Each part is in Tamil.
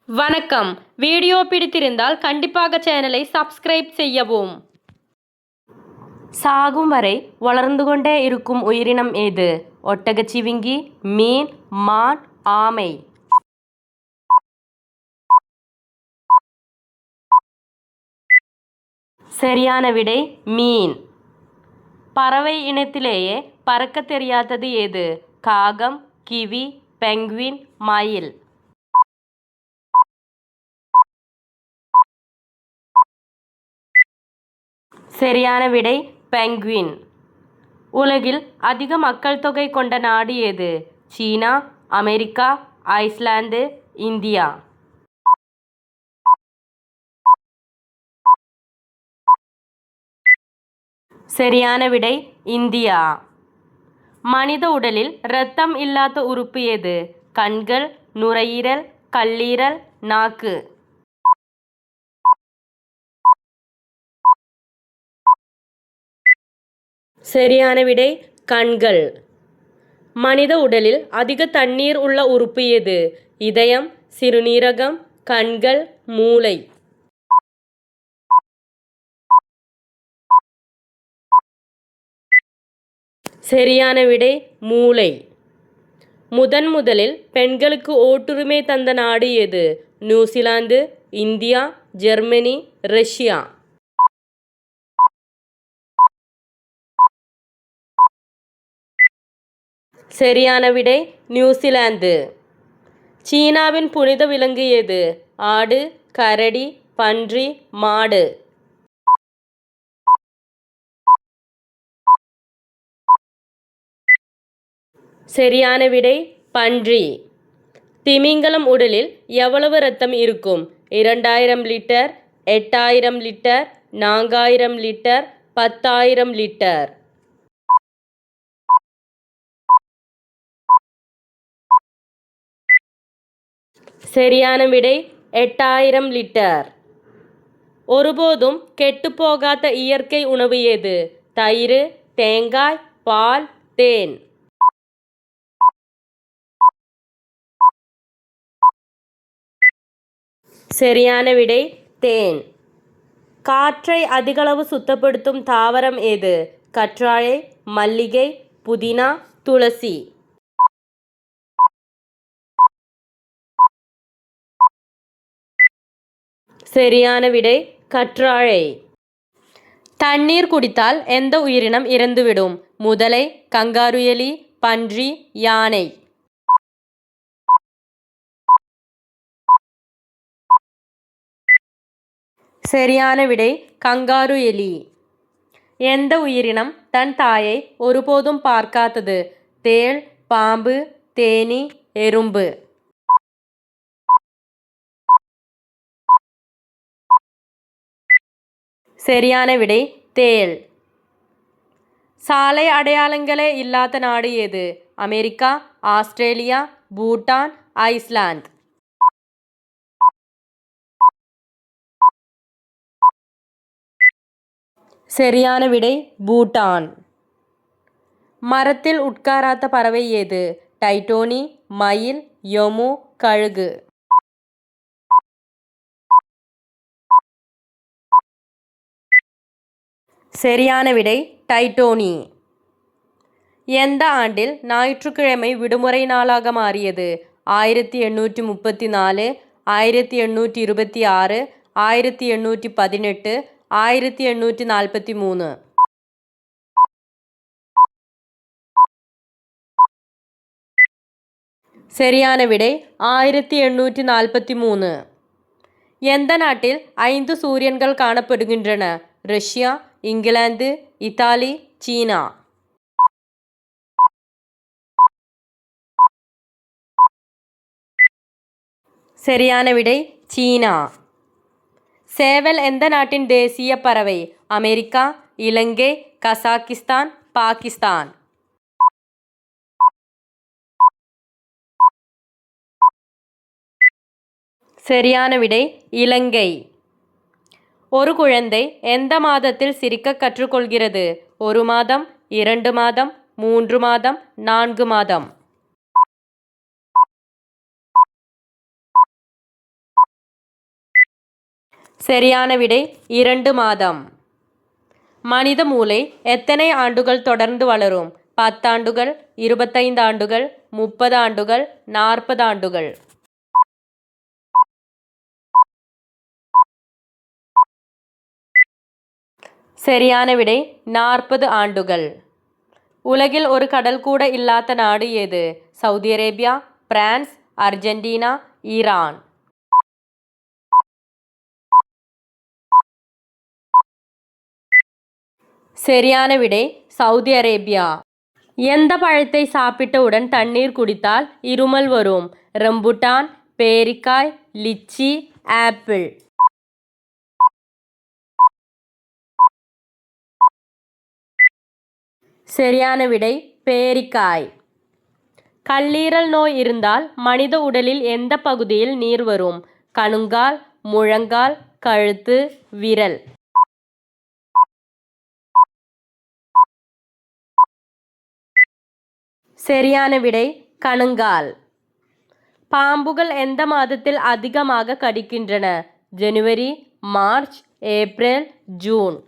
வணக்கம். வீடியோ பிடித்திருந்தால் கண்டிப்பாக சேனலை சப்ஸ்கிரைப் செய்யவும். சாகும் வரை வளர்ந்து கொண்டே இருக்கும் உயிரினம் ஏது? ஒட்டகச்சிவிங்கி, மீன், மான், ஆமை. சரியான விடை மீன். பறவை இனத்திலேயே பறக்க தெரியாதது ஏது? காகம், கிவி, பெங்குவின், மயில். சரியான விடை பெங்குவின். உலகில் அதிக மக்கள் தொகை கொண்ட நாடு எது? சீனா, அமெரிக்கா, ஐஸ்லாந்து, இந்தியா. சரியான விடை இந்தியா. மனித உடலில் இரத்தம் இல்லாத உறுப்பு எது? கண்கள், நுரையீரல், கல்லீரல், நாக்கு. சரியான விடை கண்கள். மனித உடலில் அதிக தண்ணீர் உள்ள உறுப்பு எது? இதயம், சிறுநீரகம், கண்கள், மூளை. சரியான விடை மூளை. முதலில் பெண்களுக்கு ஓட்டுரிமை தந்த நாடு எது? New Zealand, India, Germany, Russia. சரியான விடை நியூசிலாந்து. சீனாவின் புனித விலங்கு எது? ஆடு, கரடி, பன்றி, மாடு. சரியான விடை பன்றி. திமிங்கலம் உடலில் எவ்வளவு இரத்தம் இருக்கும்? 2000 லிட்டர், 8000 லிட்டர், 4000 லிட்டர், 10,000 லிட்டர். சரியான விடை 8000 லிட்டர். ஒருபோதும் கெட்டுப்போகாத இயற்கை உணவு எது? தயிர், தேங்காய், பால், தேன். சரியான விடை தேன். காற்றை அதிகளவு சுத்தப்படுத்தும் தாவரம் எது? கற்றாழை, மல்லிகை, புதினா, துளசி. சரியான விடை கற்றாழை. தண்ணீர் குடித்தால் எந்த உயிரினம் இறந்துவிடும்? முதலை, கங்காரு எலி, பன்றி, யானை. சரியான விடை கங்காரு எலி. எந்த உயிரினம் தன் தாயை ஒருபோதும் பார்க்காதது? தேள், பாம்பு, தேனீ, எறும்பு. சரியான விடை தேள். சாலை அடையாளங்களே இல்லாத நாடு எது? America, Australia, Bhutan, Iceland. சரியான விடை பூட்டான். மரத்தில் உட்காராத பறவை எது? டைட்டோனி, மயில், யமு, கழுகு. சரியான விடை டைட்டோனி. எந்த ஆண்டில் ஞாயிற்றுக்கிழமை விடுமுறை நாளாக மாறியது? 1834, 1826, 1818, 1843. சரியான விடை 1843. எந்த நாட்டில் 5 சூரியன்கள் காணப்படுகின்றன? ரஷ்யா, இங்கிலாந்து, இத்தாலி, சீனா. சரியான விடை சீனா. சேவல் எந்த நாட்டின் தேசிய பறவை? அமெரிக்கா, இலங்கை, கசாக்கிஸ்தான், பாகிஸ்தான். சரியான விடை இலங்கை. ஒரு குழந்தை எந்த மாதத்தில் சிரிக்க கற்றுக்கொள்கிறது? 1 மாதம், 2 மாதம், 3 மாதம், 4 மாதம். சரியான விடை 2 மாதம். மனித மூளை எத்தனை ஆண்டுகள் தொடர்ந்து வளரும்? 10 ஆண்டுகள், 25 ஆண்டுகள், 30 ஆண்டுகள், 40 ஆண்டுகள். சரியான விடை 40 ஆண்டுகள். உலகில் ஒரு கடல் கூட இல்லாத நாடு எது? Saudi Arabia, France, Argentina, Iran. சரியான விடை சவுதி அரேபியா. எந்த பழத்தை சாப்பிட்டவுடன் தண்ணீர் குடித்தால் இருமல் வரும்? ரம்புட்டான், பேரிக்காய், லிச்சி, ஆப்பிள். சரியான விடை பேரிக்காய். கல்லீரல் நோய் இருந்தால் மனித உடலில் எந்த பகுதியில் நீர் வரும்? கணுங்கால், முழங்கால், கழுத்து, விரல். சரியான விடை கணுங்கால். பாம்புகள் எந்த மாதத்தில் அதிகமாக கடிக்கின்றன? ஜனவரி, மார்ச், ஏப்ரல், ஜூன்.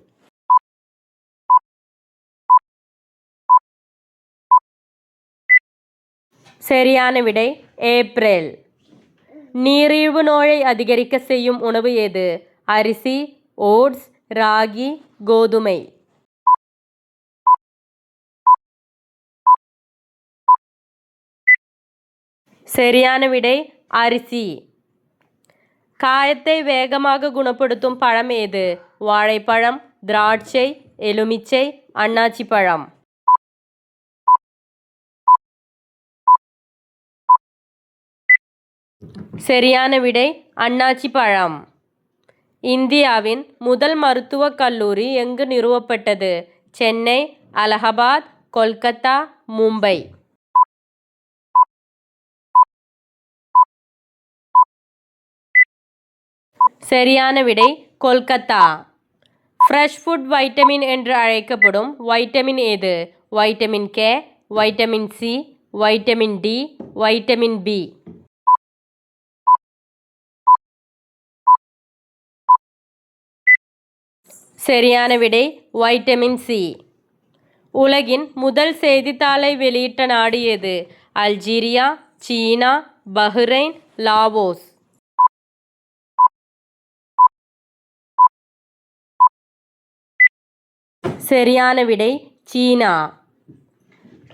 சரியான விடை ஏப்ரல். நீரிழிவு நோயை அதிகரிக்க செய்யும் உணவு எது? அரிசி, ஓட்ஸ், ராகி, கோதுமை. சரியான விடை அரிசி. காயத்தை வேகமாக குணப்படுத்தும் பழம் ஏது? வாழைப்பழம், திராட்சை, எலுமிச்சை, அன்னாச்சி பழம். சரியான விடை அன்னாச்சி பழம். இந்தியாவின் முதல் மருத்துவக் கல்லூரி எங்கு நிறுவப்பட்டது? சென்னை, அலகாபாத், கொல்கத்தா, மும்பை. சரியான விடை கொல்கத்தா. ஃப்ரெஷ் ஃபுட் வைட்டமின் என்று அழைக்கப்படும் வைட்டமின் ஏது? Vitamin K, vitamin C, vitamin D, vitamin B. சரியான விடை வைட்டமின் சி. உலகின் முதல் செய்தித்தாளை வெளியிட்ட நாடு எது? அல்ஜீரியா, சீனா, பஹ்ரைன், லாவோஸ். சரியான விடை சீனா.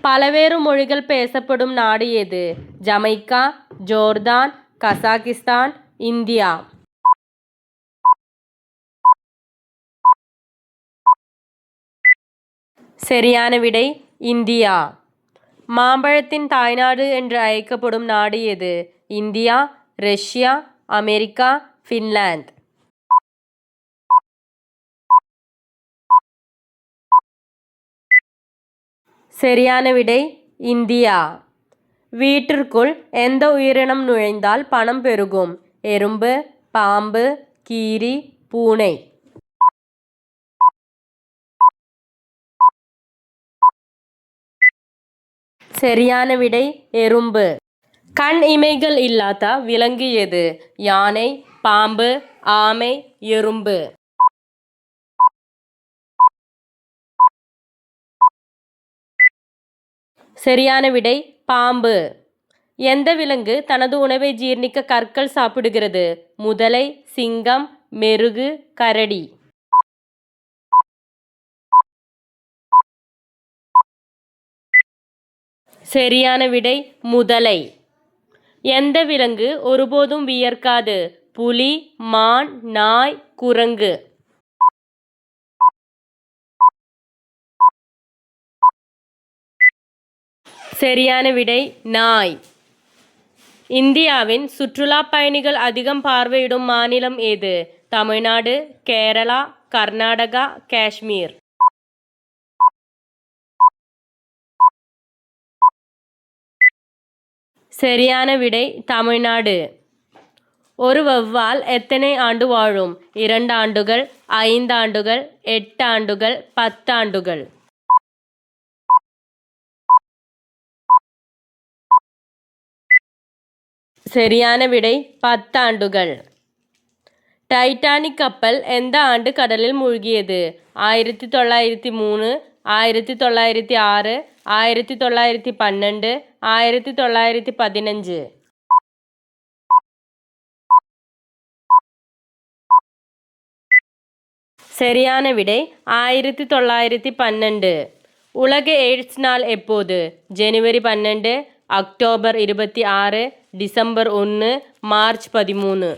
பலவேறு மொழிகள் பேசப்படும் நாடு எது? Jamaica, Jordan, Kazakhstan, India. சரியான விடை இந்தியா. மாம்பழத்தின் தாய்நாடு என்று அழைக்கப்படும் நாடு எது? India, Russia, America, Finland. சரியான விடை இந்தியா. வீட்டிற்குள் எந்த உயிரினம் நுழைந்தால் பணம் பெருகும்? எறும்பு, பாம்பு, கீரி, பூனை. சரியான விடை எறும்பு. கண் இமைகள் இல்லாத விலங்கு எது? யானை, பாம்பு, ஆமை, எறும்பு. சரியான விடை பாம்பு. எந்த விலங்கு தனது உணவை ஜீரணிக்க கற்கள் சாப்பிடுகிறது? முதலை, சிங்கம், மெருகு, கரடி. சரியான விடை முதலை. எந்த விலங்கு ஒருபோதும் வியர்க்காது? புலி, மான், நாய், குரங்கு. சரியான விடை நாய். இந்தியாவின் சுற்றுலா பயணிகள் அதிகம் பார்வையிடும் மாநிலம் எது? தமிழ்நாடு, கேரளா, கர்நாடகா, காஷ்மீர். சரியான விடை தமிழ்நாடு. ஒரு வௌவால் எத்தனை ஆண்டு வாழும்? 2 ஆண்டுகள், 5 ஆண்டுகள், 8 ஆண்டுகள், 10 ஆண்டுகள். சரியான விடை 10 ஆண்டுகள். டைட்டானிக் கப்பல் எந்த ஆண்டு கடலில் மூழ்கியது? 1903, 1906, 1912, 1915. சரியான விடை 1912. உலக எய்ட்ஸ் நாள் எப்போது? ஜனவரி 12, அக்டோபர் 26, டிசம்பர் 1, மார்ச் 13.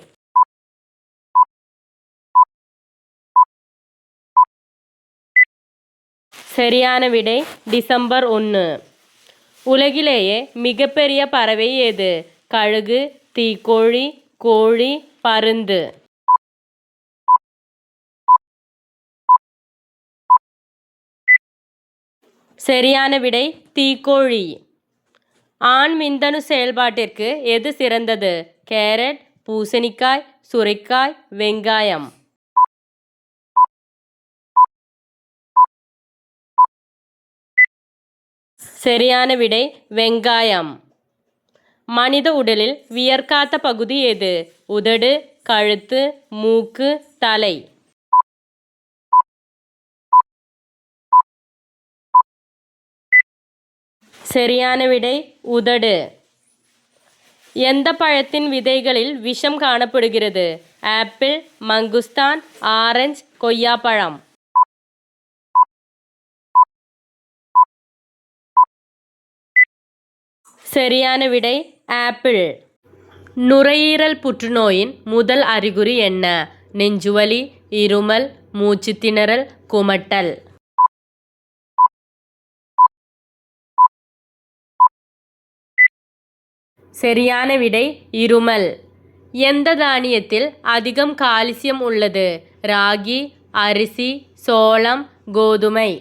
சரியான விடை டிசம்பர் 1. உலகிலேயே மிகப்பெரிய பறவை எது? கழுகு, தீக்கோழி, கோழி, பருந்து. சரியான விடை தீக்கோழி. ஆண் விந்தணு செயல்பாட்டிற்கு எது சிறந்தது? கேரட், பூசணிக்காய், சுரைக்காய், வெங்காயம். சரியான விடை வெங்காயம். மனித உடலில் வியர்க்காத்த பகுதி எது? உதடு, கழுத்து, மூக்கு, தலை. சரியான விடை உதடு. எந்த பழத்தின் விதைகளில் விஷம் காணப்படுகிறது? ஆப்பிள், மங்குஸ்தான், ஆரஞ்சு, கொய்யாப்பழம். சரியான விடை ஆப்பிள். நுரையீரல் புற்றுநோயின் முதல் அறிகுறி என்ன? நெஞ்சுவலி, இருமல், மூச்சு திணறல், குமட்டல். சரியான விடை இருமல். எந்த தானியத்தில் அதிகம் கால்சியம் உள்ளது? ராகி, அரிசி, சோளம், கோதுமை.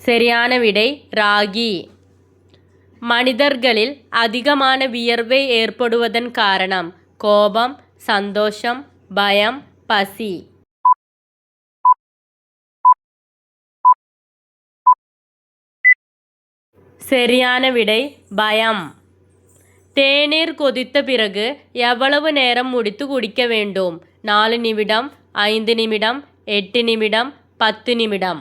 சரியான விடை ராகி. மனிதர்களில் அதிகமான வியர்வை ஏற்படுவதன் காரணம்? கோபம், சந்தோஷம், பயம், பசி. சரியான விடை பயம். தேநீர் கொதித்த பிறகு எவ்வளவு நேரம் முடித்து குடிக்க வேண்டும்? 4 நிமிடம், 5 நிமிடம், 8 நிமிடம், 10 நிமிடம்.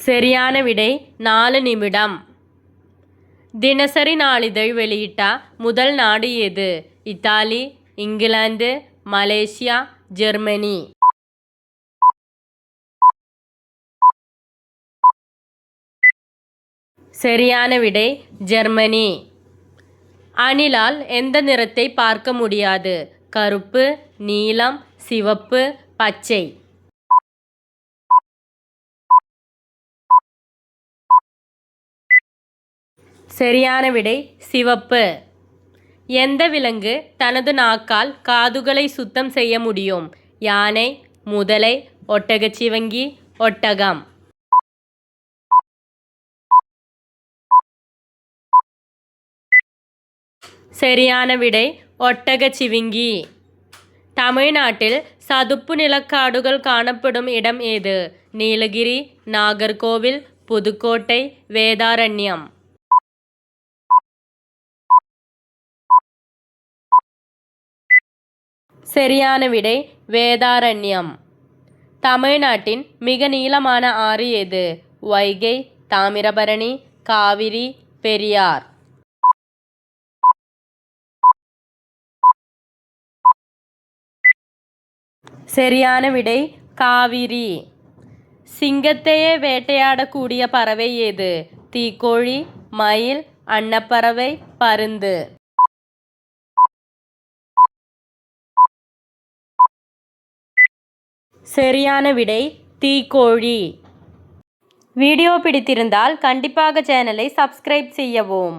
சரியான விடை 4 நிமிடம். தினசரி நாளிதழ் வெளியிட்ட முதல் நாடு எது? Italy, England, Malaysia, Germany. சரியான விடை ஜெர்மனி. அணிலால் எந்த நிறத்தை பார்க்க முடியாது? கருப்பு, நீலம், சிவப்பு, பச்சை. சரியான விடை சிவப்பு. எந்த விலங்கு தனது நாக்கால் காதுகளை சுத்தம் செய்ய முடியும்? யானை, முதலை, ஒட்டகச்சிவங்கி, ஒட்டகம். சரியான விடை ஒட்டகச்சிவிங்கி. தமிழ்நாட்டில் சதுப்பு நிலக்காடுகள் காணப்படும் இடம் ஏது? நீலகிரி, நாகர்கோவில், புதுக்கோட்டை, வேதாரண்யம். சரியான விடை வேதாரண்யம். தமிழ்நாட்டின் மிக நீளமான ஆறு எது? வைகை, தாமிரபரணி, காவிரி, பெரியார். சரியான விடை காவிரி. சிங்கத்தையே வேட்டையாடக்கூடிய பறவை ஏது? தீக்கோழி, மயில், அன்னப்பறவை, பருந்து. சரியான விடை தீக்கோழி. வீடியோ பிடித்திருந்தால் கண்டிப்பாக சேனலை சப்ஸ்கிரைப் செய்யவும்.